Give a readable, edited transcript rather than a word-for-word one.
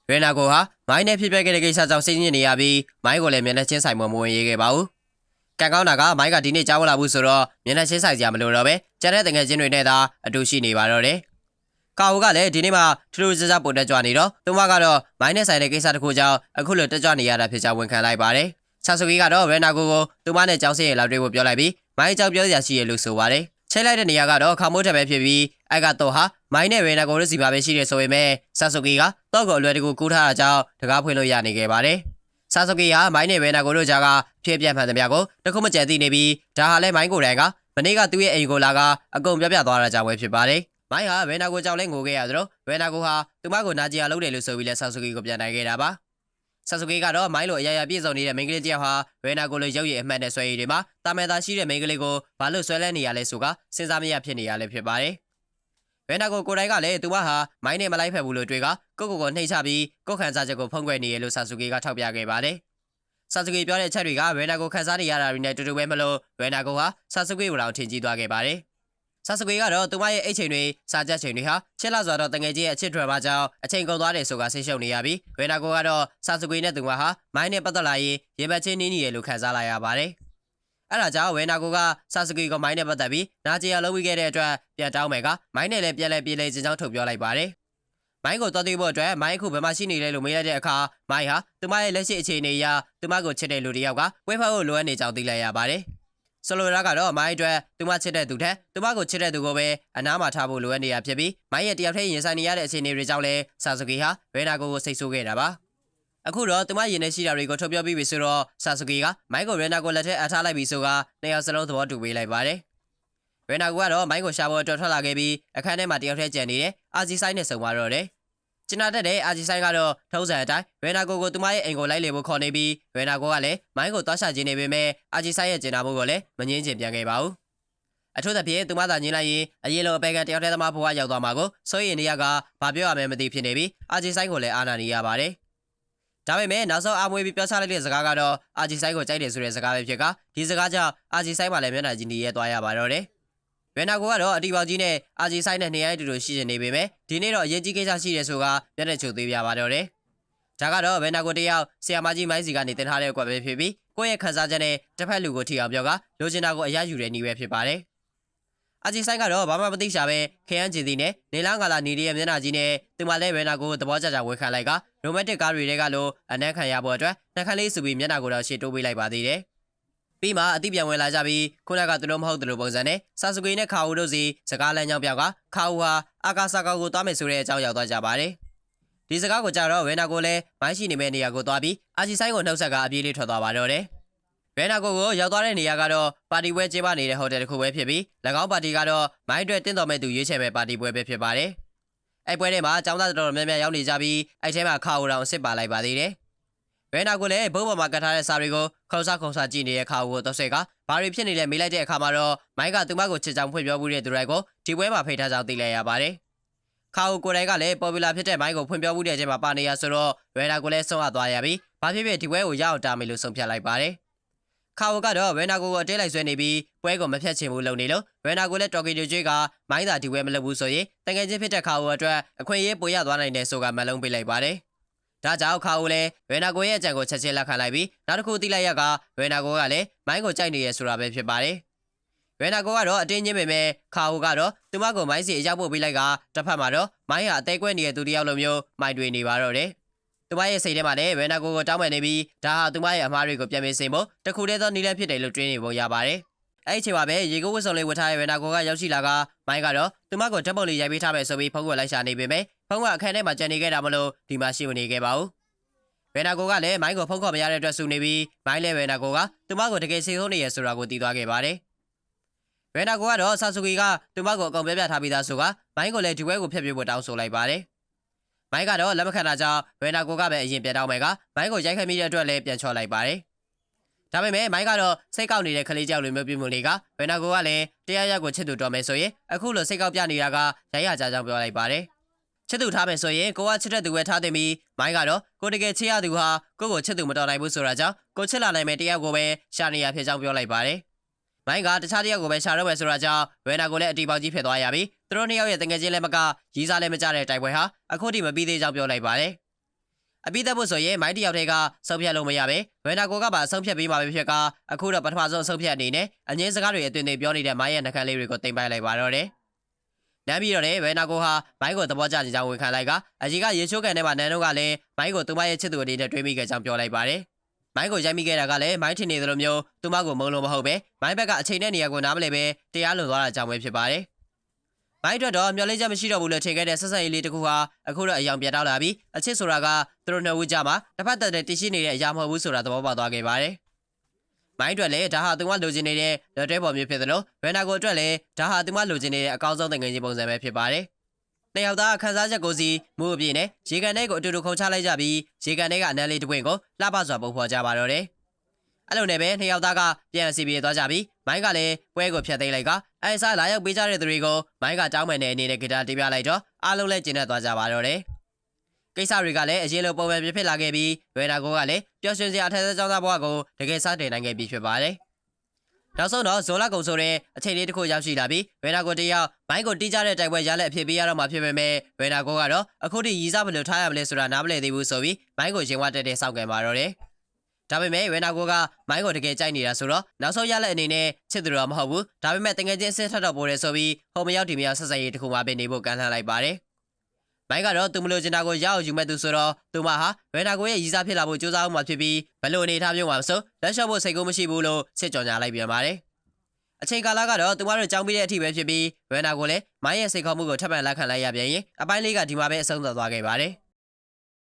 ရေနာကိုဟာမိုင်းနဲ့ဖြစ်ပျက်ခဲ့တဲ့ကိစ္စကြောင့်စိတ်ညစ်နေရပြီးမိုင်းကိုလည်းမျက်နှာချင်းဆိုင်မဝင်ရေးခဲ့ပါဘူးကံကောင်းတာကမိုင်းကဒီနေ့ကြားဝင်လာဘူးဆိုတော့မျက်နှာချင်းဆိုင်ကြမလို့တော့ပဲကျန်တဲ့တငယ်ချင်းတွေနဲ့သာအတူရှိနေပါတော့တယ်ကာဝကလည်းဒီနေ့မှထူးထူးခြားခြားပိုတက်ကြွနေတော့သူမကတော့မိုင်းနဲ့ဆိုင်တဲ့ကိစ္စတစ်ခုကြောင့်အခုလိုတက်ကြွနေရတာဖြစ်ကြောင်းဝန်ခံလိုက်ပါတယ်ဆာဆူကီကတော့ရေနာကိုသူမနဲ့ကြောင်းစင်ရဲ့လောက်တွေ့ဖို့ပြောလိုက်ပြီးမိုင်းကြောင့်ပြောစရာရှိရလို့ဆိုပါတယ်ချိတ်လိုက်တဲ့နေရာကတော့ခေါမိုးထက်ပဲဖြစ်ပြီးအဲ့ကတော့ဟာမိုင်းနဲ့ရေနာကိုတို့စီပါပဲရှိတယ်ဆိုပေမဲ့ဆာဆူကီကတော့ကိုအလွယ်တကူကူးထားတာကြောင့်တကားဖွင့်လို့ရနေခဲ့ပါတယ်ဆာဆူကီဟာမိုင်းနဲ့ရေနာကိုတို့ကြားကဖြစ်ပြမှန်သမျှကိုတခုမကျန်သိနေပြီးဒါဟာလည်းမိုင်းကိုယ်တိုင်ကမနေ့ကသူ့ရဲ့အိမ်ကိုလာကအကုန်ပြပြသွားတာကြောင့်ပဲဖြစ်ပါတယ်မိုင်းဟာရေနာကိုကြောင့်လဲငိုခဲ့ရသလိုရေနာကိုဟာသူမကိုနာကျင်ရလုပ်တယ်လို့ဆိုပြီးလဲဆာဆူကီကိုပြန်နိုင်ခဲ့တာပါဆာဆူကီကတော့မိုင်းလိုအရာရာပြည့်စုံနေတဲ့မိန်းကလေးတယောက်ဟာရေနာကိုလိုရုပ်ရည်အမှတ်နဲ့ဆွဲရည်တွေမှာတာမန်သာရှိတဲ့မိန်းကလေးကိုဘာလို့ဆွဲလဲနေရလဲဆိုကစဉ်းစားမရဖြစ်နေရလဲဖြစ်ပါတယ်ရေနာကိုကိုယ်တိုင်ကလည်းသူမဟာမိုင်းနဲ့မလိုက်ဖက်ဘူးလို့တွေ့ကကိုနှိမ့်ချပြီးကိုခံစားချက်ကိုဖုံးကွယ်နေရလို့ဆာဆူကီကထောက်ပြခဲ့ပါတယ်ဆာဆူကီပြောတဲ့အချက်တွေကရေနာကိုခန်းစားနေရတာတွေနဲ့တူတူပဲမလို့ရေနာကိုဟာဆာဆူကီကိုတောင်ထင်ကြီးသွားခဲ့ပါတယ်ဆာဆူကီကတော့သူမရဲ့အိတ်ချိန်တွေစားချက်ချိန်တွေဟာချစ်လာစွာတော့တငယ်ချင်းရဲ့အချစ်ထွယ်ပါကြောင်းအချိန်ကုန်သွားတယ်ဆိုတာဆိတ်ရှုပ်နေရပြီးရေနာကိုကတော့ဆာဆူကီနဲ့သူမဟာမိုင်းနဲ့ပတ်သက်လာရင်ရေပတ်ချင်းနင်းနေရလို့ခံစားလာရပါတယ်အဲ့ဒါကြောင့်ရေနာကိုကဆာဆူကီကိုမိုင်းနဲ့ပတ်သက်ပြီးနာကျင်ရလုံးပြီးခဲ့တဲ့အတွက်ပြန်တောင်းမယ်ကမိုင်းနဲ့လည်းပြန်လဲပြေးလဲခြင်းကြောင်းထုတ်ပြောလိုက်ပါတယ်မိုင်းကိုတော်သေးဖို့အတွက်မိုင်းအခုဘယ်မှာရှိနေလဲလို့မေးလိုက်တဲ့အခါမိုင်းဟာသူမရဲ့လက်ရှိအခြေအနေအရသူမကိုချစ်တဲ့လူတစ်ယောက်ကဝဲဖောက်ကိုလိုအပ်နေကြောင်းသိလိုက်ရပါတယ်ဆိုလိုတာကတော့မိုင်းအတွက်သူမချစ်တဲ့သူထက်သူမကိုချစ်တဲ့သူကိုပဲအနားမှာထားဖို့လိုအပ်နေတာဖြစ်ပြီးမိုင်းရဲ့တယောက်တည်းရင်ဆိုင်နေရတဲ့အခြေအနေတွေကြောင့်လဲဆာဆူကီဟာရေနာကိုစိတ်ဆိုးခဲ့တာပါအခုတော့သူမရင်ထဲရှိတာတွေကိုထုတ်ပြောပြီးပြီဆိုတော့ဆာဆူကီကမိုင်းကိုရေနာကိုလက်ထက်အထားလိုက်ပြီးဆိုကနှစ်ယောက်စလုံးသဘောတူပေးလိုက်ပါတယ်ရေနာကိုကတော့မိုင်းကိုရှာဖို့အတွက်ထွက်လာခဲ့ပြီးအခန်းထဲမှာတယောက်တည်းကျန်နေတဲ့အာဂျီဆိုင်နဲ့ဆုံသွားတော့တယ်ကျနာတက်တဲ့အာဂျီဆိုင်ကတော့ထုံးစံအတိုင်းရေနာကိုသူမရဲ့အိမ်ကိုလိုက်လေဖို့ခေါ်နေပြီးရေနာကိုကလည်းမိုင်းကိုသွားရှာခြင်းနေပေမဲ့အာဂျီဆိုင်ရဲ့ကျင်နာမှုကိုလည်းမငြင်းချင်ပြန်ခဲ့ပါဘူးအထူးသဖြင့်သူမသာညင်းလိုက်ရင်အရေးလိုအပေကတယောက်တည်းသမားဘဝရောက်သွားမှာကိုစိုးရင်နေရကဘာပြောရမလဲမသိဖြစ်နေပြီးအာဂျီဆိုင်ကိုလည်းအာနာနေရပါတယ်ဒါပေမဲ့နောက်ဆုံးအမွေပြီးပြောချလိုက်တဲ့စကားကတော့အာဂျီဆိုင်ကိုကြိုက်တယ်ဆိုတဲ့စကားပဲဖြစ်ကဒီစကားကြောင့်အာဂျီဆိုင်မှာလည်းမျက်နှာကြီးနေရဲသွားရပါတော့တယ်ရေနာကိုကတော့အတီပေါကြီးနဲ့အာဂျီဆိုင်နဲ့နေရာတူတူရှိနေပေမဲ့ဒီနေ့တော့အရေးကြီးကိစ္စရှိတယ်ဆိုကမျက်နှာချိုသေးပြပါတော့တယ်ဒါကတော့ရေနာကိုတယောက်ဆီယာမကြီးမိုင်းစီကနေတင်ထားတဲ့ကွက်ပဲဖြစ်ပြီးကိုယ့်ရဲ့ခန်းစားချက်နဲ့တစ်ဖက်လူကိုထိအောင်ပြောကလိုချင်တာကိုအရယူတဲ့နည်းပဲဖြစ်ပါတယ်အာဂျီဆိုင်ကတော့ဘာမှမသိရှာပဲခရမ်းဂျီစီနဲ့နေလားငါလာနေရဲ့မျက်နှာကြီးနဲ့သူမလည်းရေနာကိုသဘောကျဝေခံလိုက်ကရိုမန်တစ်ကားတွေကလိုအနက်ခံရဖို့အတွက်နှက်ခမ်းလေးစုပြီးမျက်နှာကိုတော့ရှေ့တိုးပေးလိုက်ပါသေးတယ်ပြီးမှအတိပြန်ဝင်လာကြပြီးခုနကသူတို့မဟုတ်သူတို့ပုံစံနဲ့ဆာဆူကီနဲ့ခါဦးတို့စီစကားလမ်းကြောင်းပြောက်ကခါဦးဟာအာကာဆာကာကိုသွားမယ်ဆိုတဲ့အကြောင်းရောက်သွားကြပါတယ်ဒီစကားကိုကြတော့ရေနာကိုလည်းမိုင်းရှိနေမဲ့နေရာကိုသွားပြီးအာဂျီဆိုင်ကိုနှုတ်ဆက်ကအပြေးလေးထွက်သွားပါတော့တယ်ရေနာကိုရောက်သွားတဲ့နေရာကတော့ပါတီပွဲကျင်းပနေတဲ့ဟိုတယ်တစ်ခုပဲဖြစ်ပြီး၎င်းပါတီကတော့မိုင်းအတွက်တင့်တော်မဲ့သူရွေးချယ်မဲ့ပါတီပွဲပဲဖြစ်ပါတယ်အဲ့ပွဲထဲမှာចောင်းသားတော်တော်များများရောက်နေကြပြီးအဲ့ထဲမှာခါဦးတော်အစ်စ်ပါလိုက်ပါသေးတယ်ရေနာကိုလည်းဘုံပေါ်မှာကတ်ထားတဲ့စာတွေကိုခုံစားကြည့်နေတဲ့ခါဦးကိုတော့ဆက်ကဘာတွေဖြစ်နေလဲမေးလိုက်တဲ့အခါမှာတော့မိုင်းကသူမကိုချစ်ကြောင်ဖွင့်ပြောမှုတဲ့သူတွေကိုဒီပွဲမှာဖိတ်ထားကြောင်းသိလိုက်ရပါတယ်ခါဦးကိုယ်တိုင်ကလည်းပေါ်ပူလာဖြစ်တဲ့မိုင်းကိုဖွင့်ပြောမှုတဲ့အချိန်မှာပါနေရဆိုတော့ရေနာကိုလည်းဆုံးအပ်သွားရပြီးဘာဖြစ်ဖြစ်ဒီပွဲကိုရအောင်တားမယ်လို့ဆုံးဖြတ်လိုက်ပါတယ်ခါဝကတော့ရေနာကိုအတဲလိုက်ဆွဲနေပြီးပွဲကိုမဖြတ်ချင်ဘူးလုပ်နေလို့ရေနာကိုလည်းတော်ကီဂျိုကျွေးကမိုင်းသာဒီပွဲမလုပ်ဘူးဆိုရင်တကယ်ချင်းဖြစ်တဲ့ခါဝအတွက်အခွင့်အရေးပိုရသွားနိုင်တယ်ဆိုကမလုံးပေးလိုက်ပါတယ်ဒါကြောင့်ခါဦးလည်းရေနာကိုရဲ့အကြံကိုချက်ချင်းလက်ခံလိုက်ပြီးနောက်တစ်ခုသိလိုက်ရကရေနာကိုကလည်းမိုင်းကိုကြိုက်နေရဆိုတာပဲဖြစ်ပါတယ်ရေနာကိုကတော့အတင်းချင်းပေမဲ့ခါဦးကတော့သူမကိုမိုင်းစီအရောက်ပို့ပေးလိုက်ကတစ်ဖက်မှာတော့မိုင်းဟာအသေးကွဲနေတဲ့သူတယောက်လိုမျိုးမိုင်းတွေနေပါတော့တယ်သူမရဲ့စိတ်ထဲမှာလည်းရေနာကိုတောင်းပန်နေပြီးဒါဟာသူမရဲ့အမှားတွေကိုပြန်ပေးစေဖို့တခုတည်းသောနည်းလမ်းဖြစ်တယ်လို့တွေးနေပုံရပါတယ်အဲ့ဒီအချိန်မှာပဲရေကိုဝတ်စုံလေးဝတ်ထားတဲ့ရေနာကိုကရောက်ရှိလာကမိုင်းကတော့သူမကိုဓာတ်ပုံလေးရိုက်ပေးထားမယ်ဆိုပြီးဖုန်းကလိုက်ရှာနေပေမဲ့ဖုန်းကအခန်းထဲမှာကျန်နေခဲ့တာမလို့ဒီမှာရှိမနေခဲ့ပါဘူးရေနာကိုကလည်းမိုင်းကိုဖုန်းခေါ်မရတဲ့အတွက်ဆူနေပြီးမိုင်းလည်းရေနာကိုကသူမကိုတကယ်စိတ်ဆိုးနေရဆိုတာကိုသိသွားခဲ့ပါတယ်ရေနာကိုကတော့ဆာဆူကီကသူမကိုအကုန်ပြပြထားပြီးသားဆိုကမိုင်းကိုလည်းဒီဝဲကိုဖျက်ပြဖို့တောင်းဆိုလိုက်ပါတယ်မိုင်းကတော့လက်မခံတာကြောင့်ရေနာကိုကပဲအရင်ပြန်တောင်းမယ်ကမိုင်းကိုရိုက်ခတ်မိတဲ့အတွက်လည်းပြန်ချော်လိုက်ပါတယ်ဒါပေမဲ့မိုင်းကတော့စိတ်ကောက်နေတဲ့ခလေးကြောက်လိုမျိုးပြမှုလေးကရေနာကိုကလည်းတရားရက်ကိုချစ်သူတော်မယ်ဆိုရင်အခုလိုစိတ်ကောက်ပြနေတာကရိုက်ရကြကြောင်းပြောလိုက်ပါတယ်ချစ်သူထားမယ်ဆိုရင်ကိုကချစ်တဲ့သူပဲထားတင်ပြီးမိုင်းကတော့ကိုတကယ်ချစ်ရသူဟာကိုချစ်သူမတော်နိုင်ဘူးဆိုတာကြောင့်ကိုချစ်လာနိုင်မဲ့တရားကိုပဲရှာနေရဖြစ်ကြောင်းပြောလိုက်ပါတယ်မိုင်းကတခြားတရားကိုပဲရှာတော့မယ်ဆိုတာကြောင့်ရေနာကိုလည်းအတီပေါကြီးဖြစ်သွားရပြီးသူတို့နှစ်ယောက်ရဲ့တငယ်ချင်းလည်းမကရီးစားလည်းမကြတဲ့တိုက်ပွဲဟာအခုထိမပြီးသေးကြောင်းပြောလိုက်ပါတယ် အပိသက်ဖို့ဆိုရင်မိုင်းတယောက်တည်းကဆုံးဖြတ်လို့မရပဲဝေနာကိုကပါဆုံးဖြတ်ပေးမှာပဲဖြစ်ကအခုတော့ပထမဆုံးဆုံးဖြတ်အနေနဲ့အငင်းစကားတွေအသွင်သွင်ပြောနေတဲ့မိုင်းရဲ့နှကန်းလေးတွေကိုတင်ပိုက်လိုက်ပါတော့တယ်။နမ်းပြီးတော့လေဝေနာကိုဟာမိုင်းကိုသဘောကျနေကြောင်းဝန်ခံလိုက်ကအကြီးကရေချိုးကန်ထဲမှာနန်းတို့ကလည်းမိုင်းကိုသူမရဲ့ချစ်သူအနေနဲ့တွေးမိခဲ့ကြောင်းပြောလိုက်ပါတယ်။မိုင်းကိုရိုက်မိခဲ့တာကလည်းမိုင်းထင်နေသလိုမျိုးသူမကိုမုံလို့မဟုတ်ပဲမိုင်းဘက်ကအချိန်နဲ့နေရာကိုနားမလဲပဲတရားလွန်သွားတာကြောင့်ပဲဖြစ်ပါတယ်။မိုင်းအတွက်တော့မျောလင်းချက်မရှိတော့ဘူးလို့ထင်ခဲ့တဲ့ဆက်ဆက်ရေးလေးတစ်ခုဟာအခုတော့အယောင်ပြတ်တော့လာပြီးအချစ်ဆိုတာကသူတို့နှစ်ဦးကြားမှာတစ်ဖက်သက်တည်ရှိနေတဲ့အရာမဟုတ်ဘူးဆိုတာသဘောပေါက်သွားခဲ့ပါတယ်။မိုင်းအတွက်လည်းဒါဟာသူမလိုချင်နေတဲ့လက်တွဲပေါ်မျိုးဖြစ်သလိုဝေနာကိုအတွက်လည်းဒါဟာသူမလိုချင်နေတဲ့အကောင်းဆုံးသင်ငယ်ချင်းပုံစံပဲဖြစ်ပါတယ်။နှစ်ယောက်သားခန်းစားချက်ကိုစီမူအပြည့်နဲ့ရေကန်ထဲကိုအတူတူခုန်ချလိုက်ကြပြီးရေကန်ထဲကအနမ်းလေးတစ်ပွင့်ကိုလှပစွာပုံဖော်ကြပါတော့တယ်။အဲ့လိုနဲ့ပဲနှစ်ယောက်သားကပြန်စီပြေးသွားကြပြီးမိုင်းကလည်းပွဲကိုဖျက်သိမ်းလိုက်ကအဲစားလာရောက်ပေးကြတဲ့သူတွေကိုမိုင်းကတောင်းပန်တဲ့အနေနဲ့ဂီတာတီးပြလိုက်တော့အားလုံးလည်းကျင်းနေသွားကြပါတော့တယ်။ကိစ္စတွေကလည်းအရေးလိုပုံမှန်ဖြစ်လာခဲ့ပြီးဝေနာကိုကလည်းပျော်ရွှင်စရာအထက်ကျောင်းသားဘဝကိုတကယ်စတင်နိုင်ခဲ့ပြီးဖြစ်ပါတယ်။နောက်ဆုံးတော့ဇော်လာကုံဆိုတဲ့အချိန်လေးတစ်ခုရောက်ရှိလာပြီးဝေနာကိုတယောက်မိုင်းကိုတီးကြတဲ့တိုက်ပွဲရလက်အဖြစ်ပေးရတော့မှဖြစ်ပေမဲ့ဝေနာကိုကတော့အခုထိရီးစားဘယ်လိုထားရမလဲဆိုတာနားမလည်သေးဘူးဆိုပြီးမိုင်းကိုရင်ဝတက်တဲ့စောင့်ကန်ပါတော့တယ်။ဒါပေမဲ့ဝေနာကိုကမိုင်းကိုတကယ်ကြိုက်နေတာဆိုတော့နောက်ဆုံးရလက်အနေနဲ့ချစ်သူတော်မဟုတ်ဘူးဒါပေမဲ့တကယ်ချင်းအစ်စ်ထပ်တော့ပို့တယ်ဆိုပြီးဟိုမရောက်ဒီမရောက်ဆက်ဆက်ရေးတစ်ခုမှပဲနေဖို့ကမ်းလှမ်းလိုက်ပါတယ်။မိုင်းကတော့သူမလို့ချင်တာကိုရအောင်ယူမဲ့သူဆိုတော့သူမဟာဝေနာကိုရဲ့ရီးစားဖြစ်လာဖို့ကြိုးစားအောင်မှဖြစ်ပြီးဘလို့အနေထားမျိုးမှာမဆိုလက်လျှော့ဖို့စိတ်ကူးမရှိဘူးလို့စစ်ကြော်ညာလိုက်ပြန်ပါတယ်။အချိန်ကာလကတော့သူမတို့ကြောင်းပြီးတဲ့အထိပဲဖြစ်ပြီးဝေနာကိုလည်းမိုင်းရဲ့စိတ်ခေါ်မှုကိုထပ်မံလက်ခံလိုက်ရပြန်ရင်အပိုင်းလေးကဒီမှာပဲအဆုံးသတ်သွားခဲ့ပါတယ်။